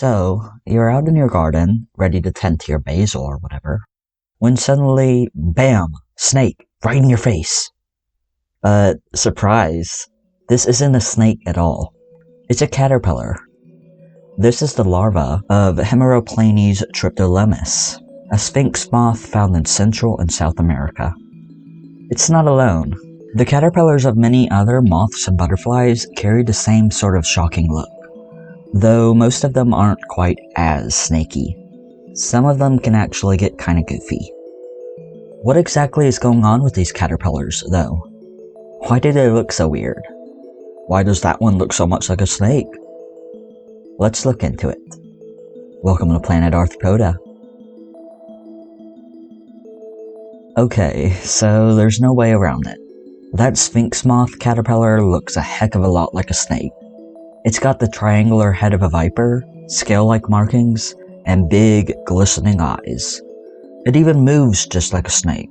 So, you're out in your garden, ready to tend to your basil or whatever, when suddenly, bam, snake, right in your face. Surprise, this isn't a snake at all. It's a caterpillar. This is the larva of Hemeroplanes triptolemus, a sphinx moth found in Central and South America. It's not alone. The caterpillars of many other moths and butterflies carry the same sort of shocking look, though most of them aren't quite as snaky. Some of them can actually get kinda goofy. What exactly is going on with these caterpillars, though? Why do they look so weird? Why does that one look so much like a snake? Let's look into it. Welcome to Planet Arthropoda. Okay, so there's no way around it. That sphinx moth caterpillar looks a heck of a lot like a snake. It's got the triangular head of a viper, scale-like markings, and big, glistening eyes. It even moves just like a snake.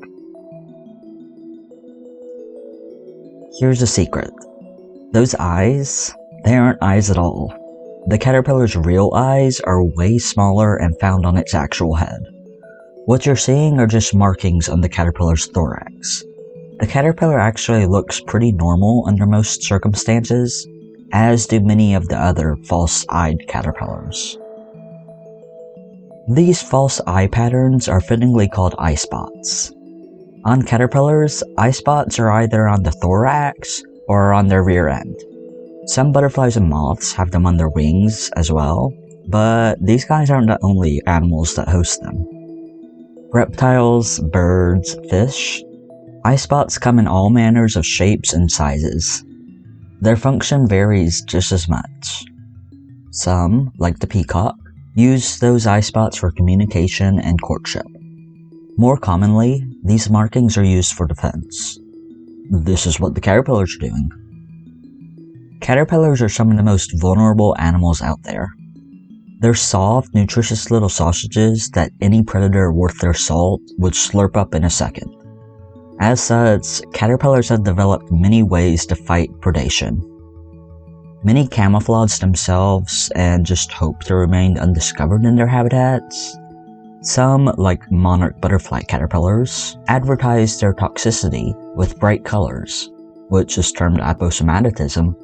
Here's the secret. Those eyes, they aren't eyes at all. The caterpillar's real eyes are way smaller and found on its actual head. What you're seeing are just markings on the caterpillar's thorax. The caterpillar actually looks pretty normal under most circumstances, as do many of the other false-eyed caterpillars. These false eye patterns are fittingly called eye spots. On caterpillars, eye spots are either on the thorax or on their rear end. Some butterflies and moths have them on their wings as well, but these guys aren't the only animals that host them. Reptiles, birds, fish, eye spots come in all manners of shapes and sizes. Their function varies just as much. Some, like the peacock, use those eye spots for communication and courtship. More commonly, these markings are used for defense. This is what the caterpillars are doing. Caterpillars are some of the most vulnerable animals out there. They're soft, nutritious little sausages that any predator worth their salt would slurp up in a second. As such, caterpillars have developed many ways to fight predation. Many camouflage themselves and just hope to remain undiscovered in their habitats. Some, like monarch butterfly caterpillars, advertise their toxicity with bright colors, which is termed aposematism.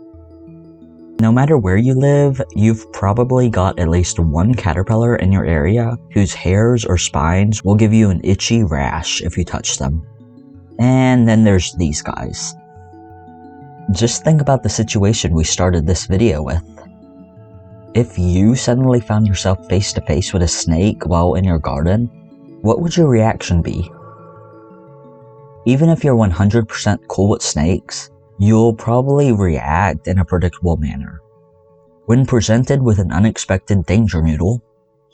No matter where you live, you've probably got at least one caterpillar in your area whose hairs or spines will give you an itchy rash if you touch them. And then there's these guys. Just think about the situation we started this video with. If you suddenly found yourself face to face with a snake while in your garden, what would your reaction be? Even if you're 100% cool with snakes, you'll probably react in a predictable manner. When presented with an unexpected danger noodle,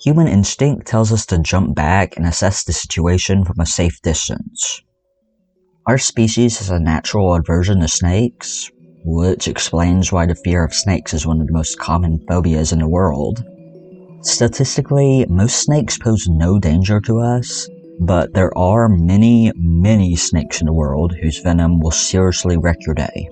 human instinct tells us to jump back and assess the situation from a safe distance. Our species has a natural aversion to snakes, which explains why the fear of snakes is one of the most common phobias in the world. Statistically, most snakes pose no danger to us, but there are many, many snakes in the world whose venom will seriously wreck your day.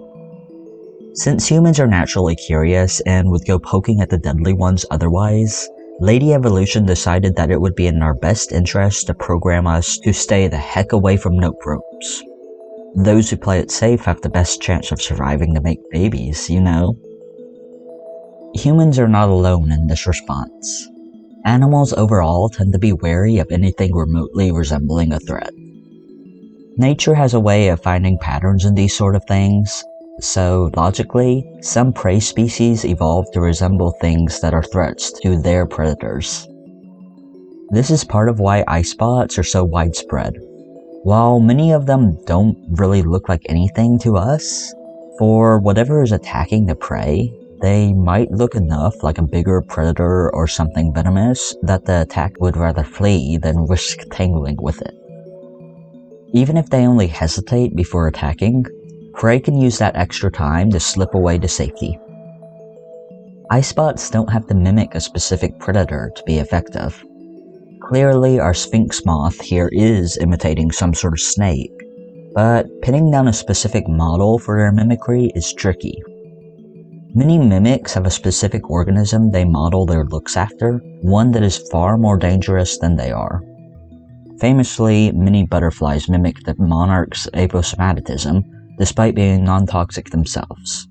Since humans are naturally curious and would go poking at the deadly ones otherwise, Lady Evolution decided that it would be in our best interest to program us to stay the heck away from nope ropes. Those who play it safe have the best chance of surviving to make babies, you know? Humans are not alone in this response. Animals overall tend to be wary of anything remotely resembling a threat. Nature has a way of finding patterns in these sort of things, so logically, some prey species evolve to resemble things that are threats to their predators. This is part of why eye spots are so widespread. While many of them don't really look like anything to us, for whatever is attacking the prey, they might look enough like a bigger predator or something venomous that the attack would rather flee than risk tangling with it. Even if they only hesitate before attacking, prey can use that extra time to slip away to safety. Eye spots don't have to mimic a specific predator to be effective. Clearly, our sphinx moth here is imitating some sort of snake, but pinning down a specific model for their mimicry is tricky. Many mimics have a specific organism they model their looks after, one that is far more dangerous than they are. Famously, many butterflies mimic the monarch's aposematism, despite being non-toxic themselves.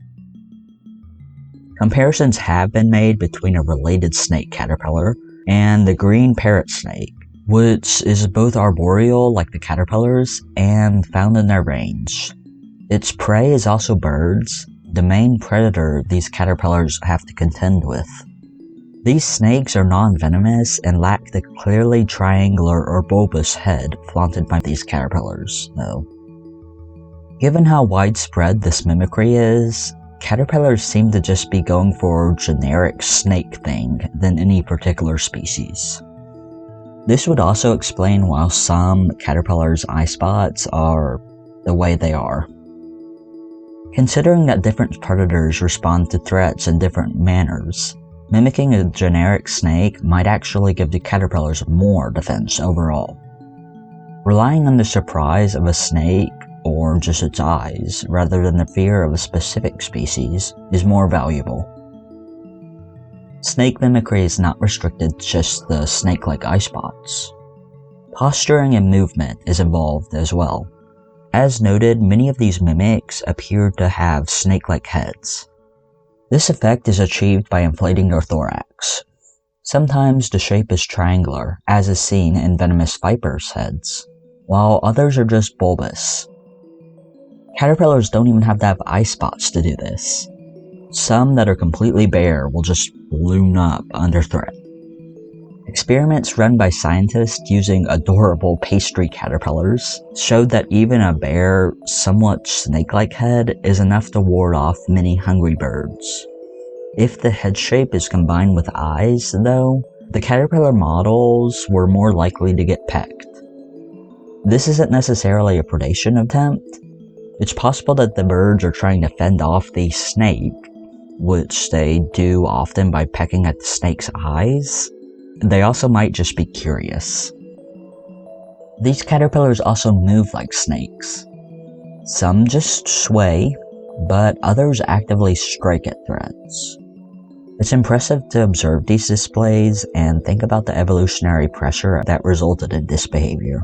Comparisons have been made between a related snake caterpillar and the green parrot snake, which is both arboreal like the caterpillars and found in their range. Its prey is also birds, the main predator these caterpillars have to contend with. These snakes are non-venomous and lack the clearly triangular or bulbous head flaunted by these caterpillars, though. Given how widespread this mimicry is, caterpillars seem to just be going for a generic snake thing than any particular species. This would also explain why some caterpillars' eye spots are the way they are. Considering that different predators respond to threats in different manners, mimicking a generic snake might actually give the caterpillars more defense overall. Relying on the surprise of a snake or just its eyes, rather than the fear of a specific species, is more valuable. Snake mimicry is not restricted to just the snake-like eye spots. Posturing and movement is involved as well. As noted, many of these mimics appear to have snake-like heads. This effect is achieved by inflating their thorax. Sometimes the shape is triangular, as is seen in venomous vipers' heads, while others are just bulbous. Caterpillars don't even have to have eye spots to do this. Some that are completely bare will just balloon up under threat. Experiments run by scientists using adorable pastry caterpillars showed that even a bare, somewhat snake-like head is enough to ward off many hungry birds. If the head shape is combined with eyes, though, the caterpillar models were more likely to get pecked. This isn't necessarily a predation attempt. It's possible that the birds are trying to fend off the snake, which they do often by pecking at the snake's eyes. They also might just be curious. These caterpillars also move like snakes. Some just sway, but others actively strike at threats. It's impressive to observe these displays and think about the evolutionary pressure that resulted in this behavior.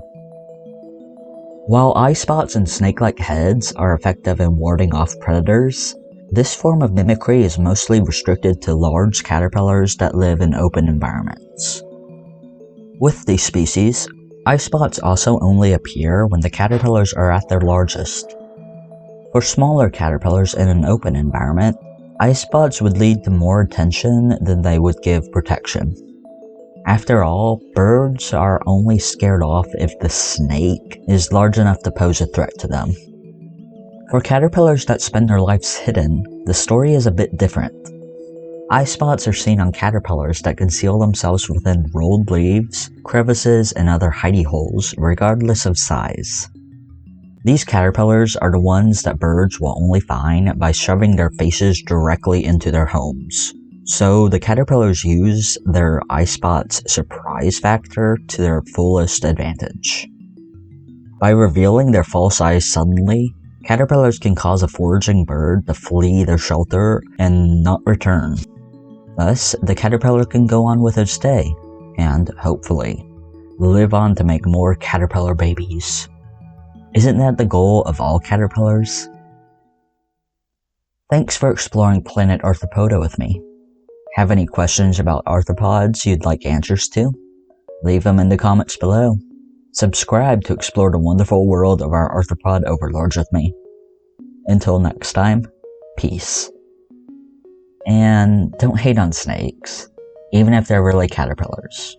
While eye spots and snake-like heads are effective in warding off predators, this form of mimicry is mostly restricted to large caterpillars that live in open environments. With these species, eye spots also only appear when the caterpillars are at their largest. For smaller caterpillars in an open environment, eye spots would lead to more attention than they would give protection. After all, birds are only scared off if the snake is large enough to pose a threat to them. For caterpillars that spend their lives hidden, the story is a bit different. Eye spots are seen on caterpillars that conceal themselves within rolled leaves, crevices, and other hidey holes, regardless of size. These caterpillars are the ones that birds will only find by shoving their faces directly into their homes. So the caterpillars use their eye spot's surprise factor to their fullest advantage. By revealing their false eyes suddenly, caterpillars can cause a foraging bird to flee their shelter and not return. Thus, the caterpillar can go on with its day, and, hopefully, live on to make more caterpillar babies. Isn't that the goal of all caterpillars? Thanks for exploring Planet Arthropoda with me. Have any questions about arthropods you'd like answers to? Leave them in the comments below. Subscribe to explore the wonderful world of our arthropod overlords with me. Until next time, peace. And don't hate on snakes, even if they're really caterpillars.